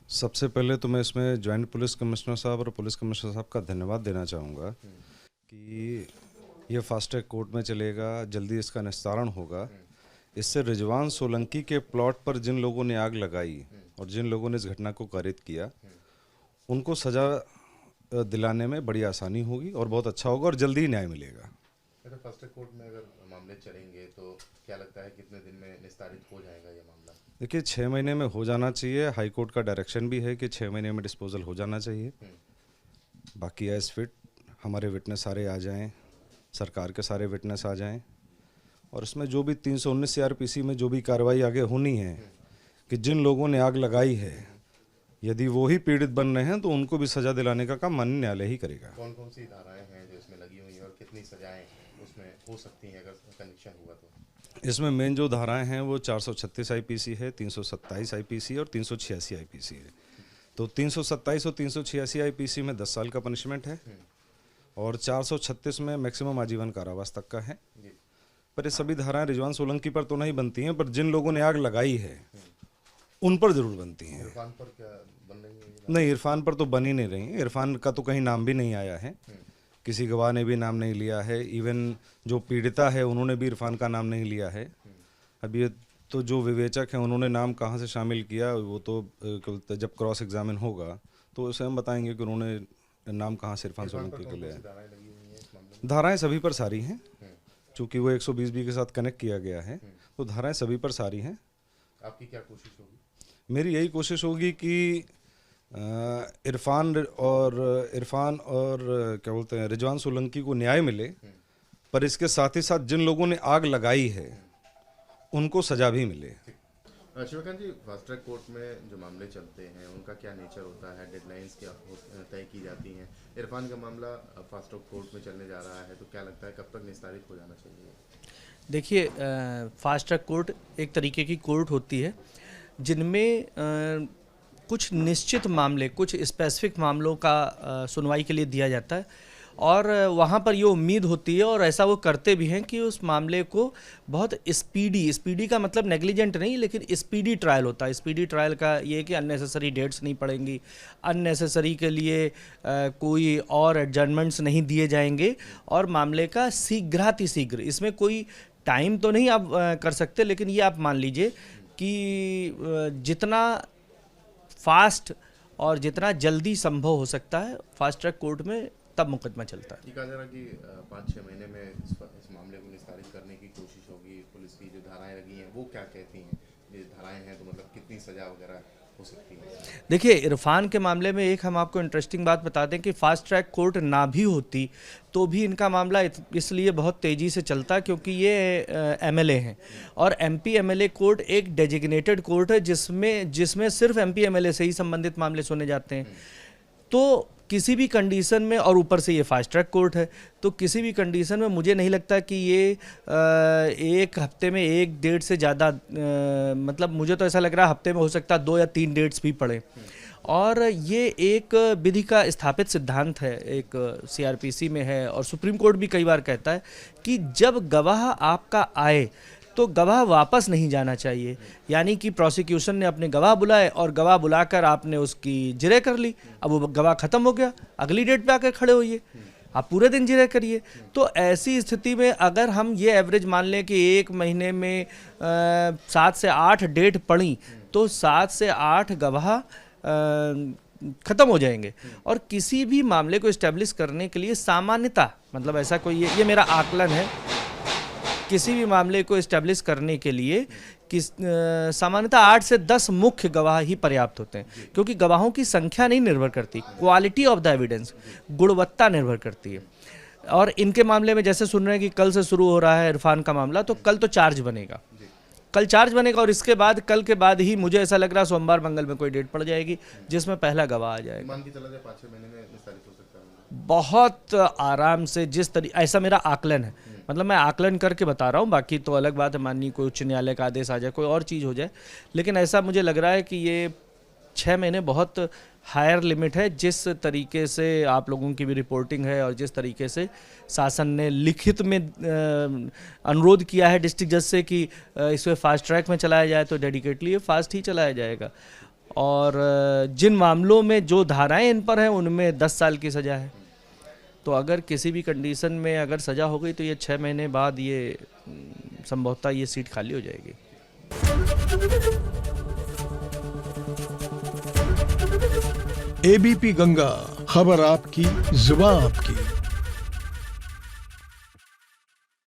सबसे पहले तो मैं इसमें जॉइंट पुलिस कमिश्नर साहब और पुलिस कमिश्नर साहब का धन्यवाद देना चाहूँगा कि ये फास्ट ट्रैक कोर्ट में चलेगा, जल्दी इसका निस्तारण होगा। इससे रिजवान सोलंकी के प्लॉट पर जिन लोगों ने आग लगाई और जिन लोगों ने इस घटना को कारित किया, उनको सज़ा दिलाने में बड़ी आसानी होगी और बहुत अच्छा होगा और जल्दी ही न्याय मिलेगा। अच्छा, फास्ट ट्रैक कोर्ट में अगर मामले चलेंगे तो क्या लगता है कितने दिन में निस्तारित हो जाएगा ये मामला? देखिए, 6 महीने में हो जाना चाहिए। हाई कोर्ट का डायरेक्शन भी है कि 6 महीने में डिस्पोजल हो जाना चाहिए। बाकी एज फिट हमारे विटनेस सारे आ जाएं, सरकार के सारे विटनेस आ जाएं, और इसमें जो भी 319 CRPC में जो भी कार्रवाई आगे होनी है कि जिन लोगों ने आग लगाई है, यदि वो ही पीड़ित बन रहे हैं तो उनको भी सज़ा दिलाने का काम माननीय न्यायालय ही करेगा। कौन कौन सी धाराएं हैं जो इसमें लगी हुई हैं और कितनी सजाएं उसमें हो सकती हैं अगर कनेक्शन हुआ तो? इसमें मेन जो धाराएं हैं वो 436 IPC है, 327 IPC और 386 IPC है। तो 327 और 386 IPC में 10 साल का पनिशमेंट है और 436 में मैक्सिमम आजीवन कारावास तक का है। पर ये सभी धाराएं रिजवान सोलंकी पर तो नहीं बनती हैं, पर जिन लोगों ने आग लगाई है उन पर जरूर बनती हैं। इरफान पर क्या बन रही है? नहीं, इरफान पर तो बन ही नहीं रही। इरफान का तो कहीं नाम भी नहीं आया है, किसी गवाह ने भी नाम नहीं लिया है। इवन जो पीड़िता है उन्होंने भी इरफान का नाम नहीं लिया है। अब ये तो जो विवेचक हैं उन्होंने नाम कहाँ से शामिल किया, वो तो जब क्रॉस एग्जामिन होगा तो उसे हम बताएंगे कि उन्होंने नाम कहाँ से इरफान सोलंकी को लिया है। धाराएं सभी पर सारी हैं, चूँकि वो 120B के साथ कनेक्ट किया गया है, तो धाराएं सभी पर सारी हैं। आपकी क्या कोशिश होगी? मेरी यही कोशिश होगी कि इरफान और क्या बोलते हैं, रिजवान सोलंकी को न्याय मिले, पर इसके साथ ही साथ जिन लोगों ने आग लगाई है उनको सजा भी मिले। शिवकांत जी, फास्ट ट्रैक कोर्ट में जो मामले चलते हैं उनका क्या नेचर होता है? डेडलाइंस क्या तय की जाती हैं? इरफान का मामला फास्ट ट्रैक कोर्ट में चलने जा रहा है, तो क्या लगता है कब तक निस्तारित हो जाना चाहिए? देखिए, फास्ट ट्रैक कोर्ट एक तरीके की कोर्ट होती है जिनमें कुछ निश्चित मामले, कुछ स्पेसिफिक मामलों का सुनवाई के लिए दिया जाता है, और वहाँ पर ये उम्मीद होती है और ऐसा वो करते भी हैं कि उस मामले को बहुत स्पीडी का मतलब नेग्लिजेंट नहीं, लेकिन स्पीडी ट्रायल होता है। स्पीडी ट्रायल का ये है कि अननेसेसरी डेट्स नहीं पड़ेंगी, अननेसेसरी के लिए कोई और एडजर्नमेंट्स नहीं दिए जाएंगे, और मामले का शीघ्रातिशीघ्र, इसमें कोई टाइम तो नहीं आप कर सकते, लेकिन ये आप मान लीजिए कि जितना फास्ट और जितना जल्दी संभव हो सकता है फास्ट ट्रैक कोर्ट में तब मुकदमा चलता है। ये कहा जा रहा कि 5-6 महीने में इस मामले को निस्तारित करने की कोशिश होगी। पुलिस की जो धाराएं लगी हैं वो क्या कहती हैं? ये धाराएं हैं तो मतलब कितनी सजा वगैरह हो सकती है? देखिए, इरफान के मामले में एक हम आपको इंटरेस्टिंग बात बता दें कि फास्ट ट्रैक कोर्ट ना भी होती तो भी इनका मामला इसलिए बहुत तेज़ी से चलता क्योंकि ये MLA हैं, और MP MLA कोर्ट एक डेजिग्नेटेड कोर्ट है जिसमें सिर्फ MP MLA से ही संबंधित मामले सुने जाते हैं। तो किसी भी कंडीशन में, और ऊपर से ये फास्ट ट्रैक कोर्ट है, तो किसी भी कंडीशन में मुझे नहीं लगता कि ये एक हफ्ते में एक डेट से ज़्यादा, मतलब मुझे तो ऐसा लग रहा है हफ्ते में हो सकता है 2 या 3 डेट्स भी पड़े। और ये एक विधि का स्थापित सिद्धांत है, एक CRPC में है, और सुप्रीम कोर्ट भी कई बार कहता है कि जब गवाह आपका आए तो गवाह वापस नहीं जाना चाहिए। यानी कि प्रोसिक्यूशन ने अपने गवाह बुलाए और गवाह बुलाकर आपने उसकी जिरह कर ली, अब वो गवाह खत्म हो गया, अगली डेट पे आकर खड़े होइए, आप पूरे दिन जिरह करिए। तो ऐसी स्थिति में अगर हम ये एवरेज मान लें कि एक महीने में 7 से 8 डेट पड़ी, तो 7 से 8 गवाह ख़त्म हो जाएंगे। और किसी भी मामले को इस्टेब्लिश करने के लिए सामान्यतः, मतलब ऐसा कोई ये मेरा आकलन है, किसी भी मामले को इस्टेब्लिश करने के लिए सामान्यतः 8 से 10 मुख्य गवाह ही पर्याप्त होते हैं, क्योंकि गवाहों की संख्या नहीं निर्भर करती, क्वालिटी ऑफ द एविडेंस, गुणवत्ता निर्भर करती है। और इनके मामले में जैसे सुन रहे हैं कि कल से शुरू हो रहा है इरफान का मामला, तो कल तो चार्ज बनेगा, कल चार्ज बनेगा, और इसके बाद, कल के बाद ही मुझे ऐसा लग रहा है सोमवार मंगल में कोई डेट पड़ जाएगी जिसमें पहला गवाह आ जाएगा। मान की चला जाए 5-6 महीने में निस्तारित हो सकता है बहुत आराम से, ऐसा मेरा आकलन है, मतलब मैं आकलन करके बता रहा हूँ, बाकी तो अलग बात है, माननीय कोई उच्च न्यायालय का आदेश आ जाए, कोई और चीज़ हो जाए, लेकिन ऐसा मुझे लग रहा है कि ये 6 महीने बहुत हायर लिमिट है। जिस तरीके से आप लोगों की भी रिपोर्टिंग है और जिस तरीके से शासन ने लिखित में अनुरोध किया है डिस्ट्रिक्ट जज से कि इसे फास्ट ट्रैक में चलाया जाए, तो डेडिकेटली ये फास्ट ही चलाया जाएगा। और जिन मामलों में जो धाराएं इन पर हैं उनमें 10 साल की सज़ा है। तो अगर किसी भी कंडीशन में अगर सज़ा हो गई तो ये 6 महीने बाद ये संभवतः ये सीट खाली हो जाएगी। एबीपी गंगा, खबर आपकी, जुबान आपकी।